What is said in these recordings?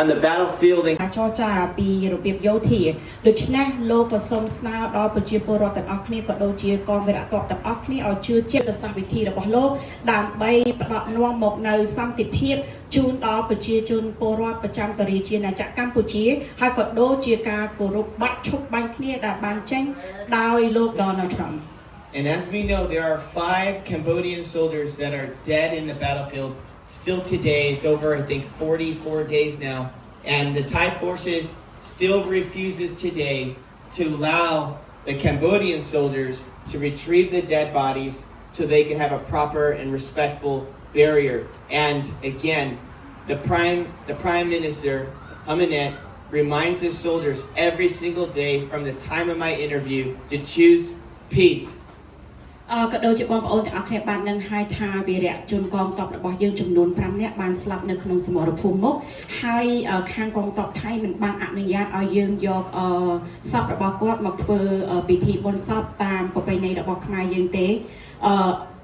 on the battlefield in ចរចាពីរបៀបយោធាដូច្នេះលោកក៏សូមស្នើដល់ប្រជាពលរដ្ឋទាំងអស់គ្នាក៏ដូចជាកងវីរៈទ័ពទាំងអស់គ្នាឲ្យជឿជាក់ទៅសាសវិធីរបស់លោកដើម្បីផ្ដល់នាំមកនៅសន្តិភាពជូនដល់ប្រជាជនពលរដ្ឋប្រចាំរាជាណាចក្រកម្ពុជាហើយក៏ដូចជាការគោរពបាត់ឈប់បាញ់គ្នាដែលបានចេញដោយលោក Donald Trump. And as we know, there are 5 Cambodian soldiers that are dead in the battlefield still today. It's over, I think, 44 days now. And the Thai forces still refuses today to allow the Cambodian soldiers to retrieve the dead bodies so they can have a proper and respectful barrier. And again, the Prime Minister, Aminet, reminds his soldiers every single day from the time of my interview to choose peace. ក៏ដូចជាបងប្អូនទាំងអស់គ្នាបាននឹងហើយថាវីរៈជនកងទ័ពរបស់យើងចំនួន5នាក់បានស្លាប់នៅក្នុងសមរភូមិមុខហើយខាងកងទ័ពថៃមិនបានអនុញ្ញាតឲ្យយើងយកសពរបស់គាត់មកធ្វើពិធីបុណ្យសពតាមប្រពៃណីរបស់ខ្មែរយើងទេ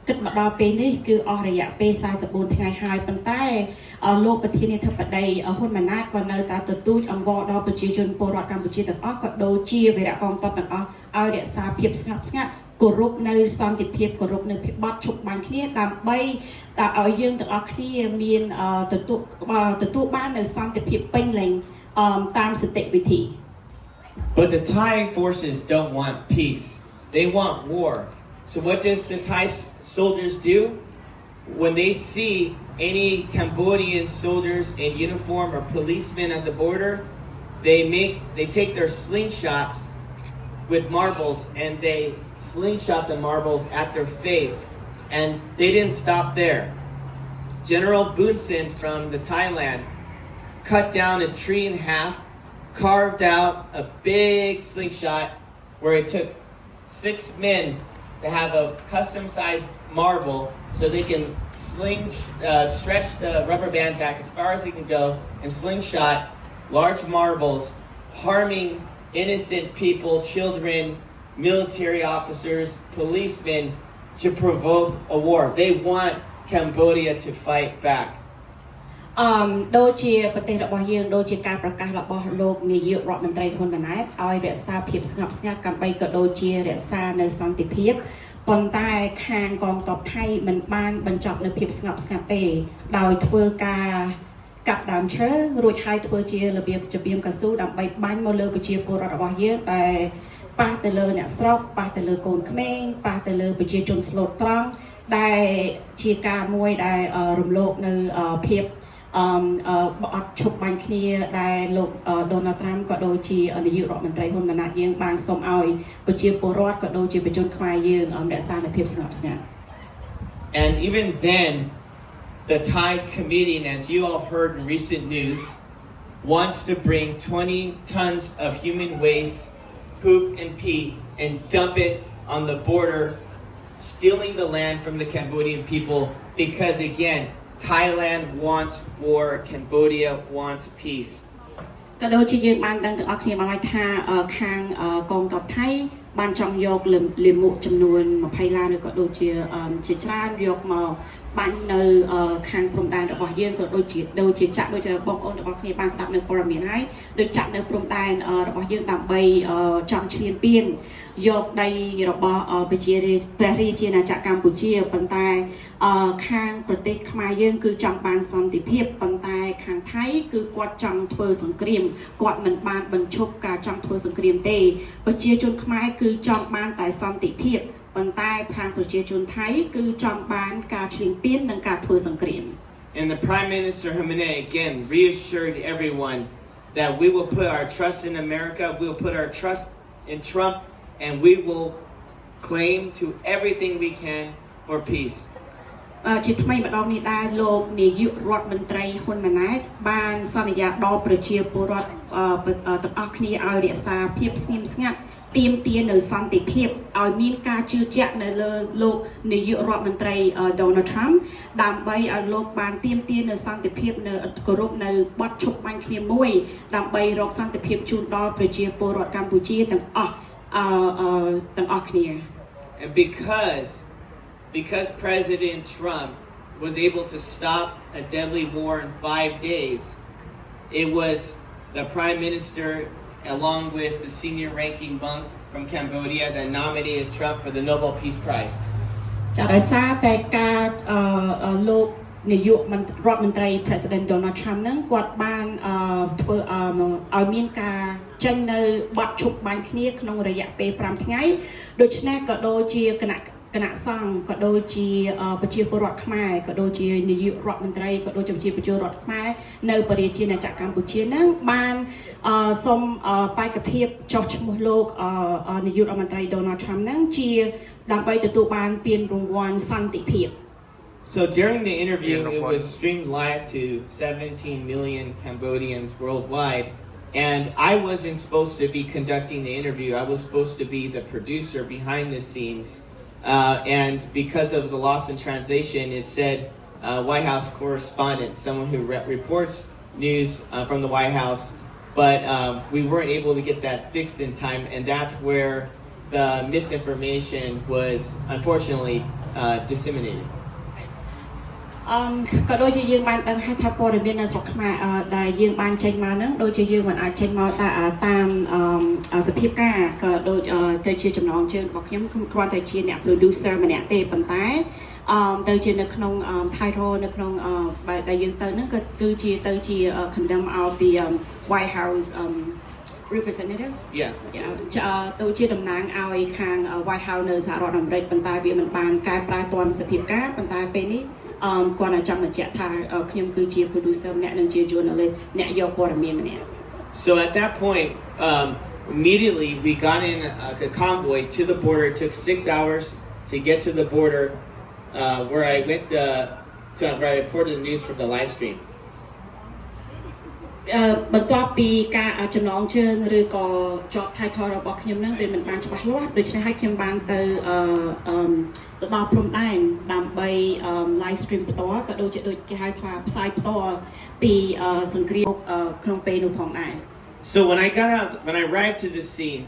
គិតមកដល់ពេលនេះគឺអស់រយៈពេល44ថ្ងៃហើយប៉ុន្តែលោកប្រធានាធិបតីហ៊ុនម៉ាណែតក៏នៅតែទទូចអង្វរដល់ប្រជាជនពលរដ្ឋកម្ពុជាទាំងអស់ក៏ដូចជាវីរៈកងទ័ពទាំងអស់ឲ្យរក្សាភាពស្ងប់ស្ងាត់គោរពនៅសន្តិភាពគោរពនៅភាពបត់ឈប់បាញ់គ្នាដើម្បីឲ្យយើងទាំងអស់គ្នាមានទទួលបាននៅសន្តិភាពពេញលេញតាមសតិវិធី But the Thai forces don't want peace. They want war. So what does the Thai soldiers do? When they see any Cambodian soldiers in uniform or policemen at the border, they take their slingshots with marbles and they slingshot the marbles at their face. And they didn't stop there. General Hun Sen from the Thailand cut down a tree in half, carved out a big slingshot where it took 6 men to have a custom-sized marble so they can stretch the rubber band back as far as they can go and slingshot large marbles, harming innocent people, children, military officers, policemen to provoke a war. They want Cambodia to fight back. ដូចជាប្រទេសរបស់យើងដូចជាការប្រកាសរបស់លោកនាយករដ្ឋមន្ត្រីហ៊ុនម៉ាណែតឲ្យរក្សាភាពស្ងប់ស្ងាត់ដើម្បីក៏ដូចជារក្សានៅសន្តិភាពប៉ុន្តែខាងកងទ័ពថៃមិនបានបញ្ចប់នៅភាពស្ងប់ស្ងាត់ទេដោយធ្វើការកាប់ដើមឈើរួចហើយធ្វើជារបៀបរបៀងកស៊ូដើម្បីបាញ់មកលើប្រជាពលរដ្ឋរបស់យើងដែលប៉ះទៅលើអ្នកស្រុកប៉ះទៅលើកូនក្មេងប៉ះទៅលើប្រជាជនស្លូតត្រង់ដែលជាការមួយដែលរំលោភនៅភាពអត់ឈប់បាញ់គ្នាដែលលោក Donald Trump ក៏ដូចជានាយករដ្ឋមន្ត្រីហ៊ុនម៉ាណែតយើងបានសូមឲ្យប្រជាពលរដ្ឋក៏ដូចជាប្រជាជនខ្មែរយើងរក្សានូវភាពស្ងប់ស្ងាត់ And even then the Thai comedian, as you all heard in recent news, wants to bring 20 tons of human waste, poop and pee, and dump it on the border, stealing the land from the Cambodian people because, again, Thailand wants war, Cambodia wants peace. ក៏ដូចជាយើងបានដឹងទាំងអស់គ្នាមកហើយថាខាងកងទ័ពថៃបានចង់យកលាមកចំនួន20ឡានឬក៏ដូចជាច្រើនយកមកបាញ់នៅខាងព្រំដែនរបស់យើងក៏ដូចជាចាក់ដូចបងប្អូនរបស់គ្នាបានស្ដាប់នៅព័ត៌មានហើយដូចចាក់នៅព្រំដែនរបស់យើងដើម្បីចង់ឈ្លានពានយកដីរបស់ប្រជារាជាណាចក្រកម្ពុជាប៉ុន្តែខាងប្រទេសខ្មែរយើងគឺចង់បានសន្តិភាពប៉ុន្តែខាងថៃគឺគាត់ចង់ធ្វើសង្គ្រាមគាត់មិនបានបញ្ឈប់ការចង់ធ្វើសង្គ្រាមទេប្រជាជនខ្មែរគឺចង់បានតែសន្តិភាពប៉ុន្តែខាងប្រជាជនថៃគឺចង់បានការឈ្លានពាននិងការធ្វើសង្គ្រាម And the Prime Minister Khamenei again reassured everyone that we will put our trust in America, we will put our trust in Trump, and we will claim to everything we can for peace. ជាថ្មីម្ដងនេះដែរលោកនាយករដ្ឋមន្ត្រីហ៊ុនម៉ាណែតបានសន្យាដល់ប្រជាពលរដ្ឋទាំងអស់គ្នាឲ្យរក្សាភាពស្ងៀមស្ងាត់ទាមទារនៅសន្តិភាពឲ្យមានការជឿជាក់នៅលើលោកនាយករដ្ឋមន្ត្រី Donald Trump ដើម្បីឲ្យលោកបានទាមទារនៅសន្តិភាពនៅគោរពនៅបទឈប់បាញ់គ្នាមួយដើម្បីរកសន្តិភាពជូនដល់ប្រជាពលរដ្ឋកម្ពុជាទាំងអស់គ្នា And because President Trump was able to stop a deadly war in 5 days, it was the Prime Minister, along with the senior ranking monk from Cambodia, that nominated Trump for the Nobel Peace Prize. ចាដោយសារតែការលោកនាយករដ្ឋមន្ត្រី President Donald Trump ហ្នឹងគាត់បានធ្វើឲ្យមានការចេញនៅបទឈប់បាញ់គ្នាក្នុងរយៈពេល5ថ្ងៃដូច្នេះក៏ដូចជាគណៈសង្ឃក៏ដូចជាប្រជាពលរដ្ឋខ្មែរក៏ដូចជានាយករដ្ឋមន្ត្រីក៏ដូចជាប្រជាពលរដ្ឋខ្មែរនៅបរិយាណាចក្រកម្ពុជាហ្នឹងបានសូមបេក្ខភាពចុះឈ្មោះលោកនាយករដ្ឋមន្ត្រី Donald Trump ហ្នឹងជាដើម្បីទទួលបានពានរង្វាន់សន្តិភាព So during the interview, it was streamed live to 17 million Cambodians worldwide. And I wasn't supposed to be conducting the interview. I was supposed to be the producer behind the scenes. And because of the loss in translation, it said White House correspondent, someone who reports news from the White House. But we weren't able to get that fixed in time. And that's where the misinformation was unfortunately disseminated. ក៏ដូចជាយើងបានដឹងថាព័ត៌មាននៅស្រុកខ្មែរដែលយើងបានចេញមកហ្នឹងដូចជាយើងមិនអាចចេញមកតាមសភាពការក៏ដូចទៅជាចំណងជើងរបស់ខ្ញុំគ្រាន់តែជាអ្នក producer ម្នាក់ទេប៉ុន្តែទៅជានៅក្នុង title នៅក្នុងបែបដែលយើងទៅហ្នឹងក៏គឺជាទៅជា condemn of the White House representative ទៅជាតំណាងឲ្យខាង White House នៅសហរដ្ឋអាមេរិកប៉ុន្តែវាមិនបានកែប្រែទាន់សភាពការប៉ុន្តែពេលនេះគាត់នឹងចាំបញ្ជាក់ថាខ្ញុំគឺជា producer ម្នាក់និងជា journalist អ្នកយកព័ត៌មានម្នាក់ So at that point immediately we got in a convoy to the border. It took 6 hours to get to the border where I went where I reported the news from the live stream. បន្ទាប់ពីការចំណងជើងឬក៏ job title របស់ខ្ញុំហ្នឹងវាមិនបានច្បាស់លាស់ដូច្នេះហើយខ្ញុំបានទៅដល់ព្រំដែนដើម្បី live stream ផ្ទាល់ក៏ដូចជាដូចគេហៅថាផ្សាយផ្ទាល់ពីសង្គ្រាមក្នុងពេលនោះផងដែរ So when I arrived to the scene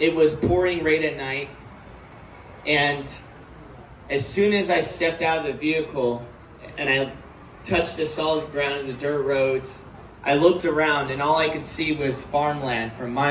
it was pouring rain at night and as soon as I stepped out of the vehicle and I touched the solid ground of the dirt roads, I looked around and all I could see was farmland for miles.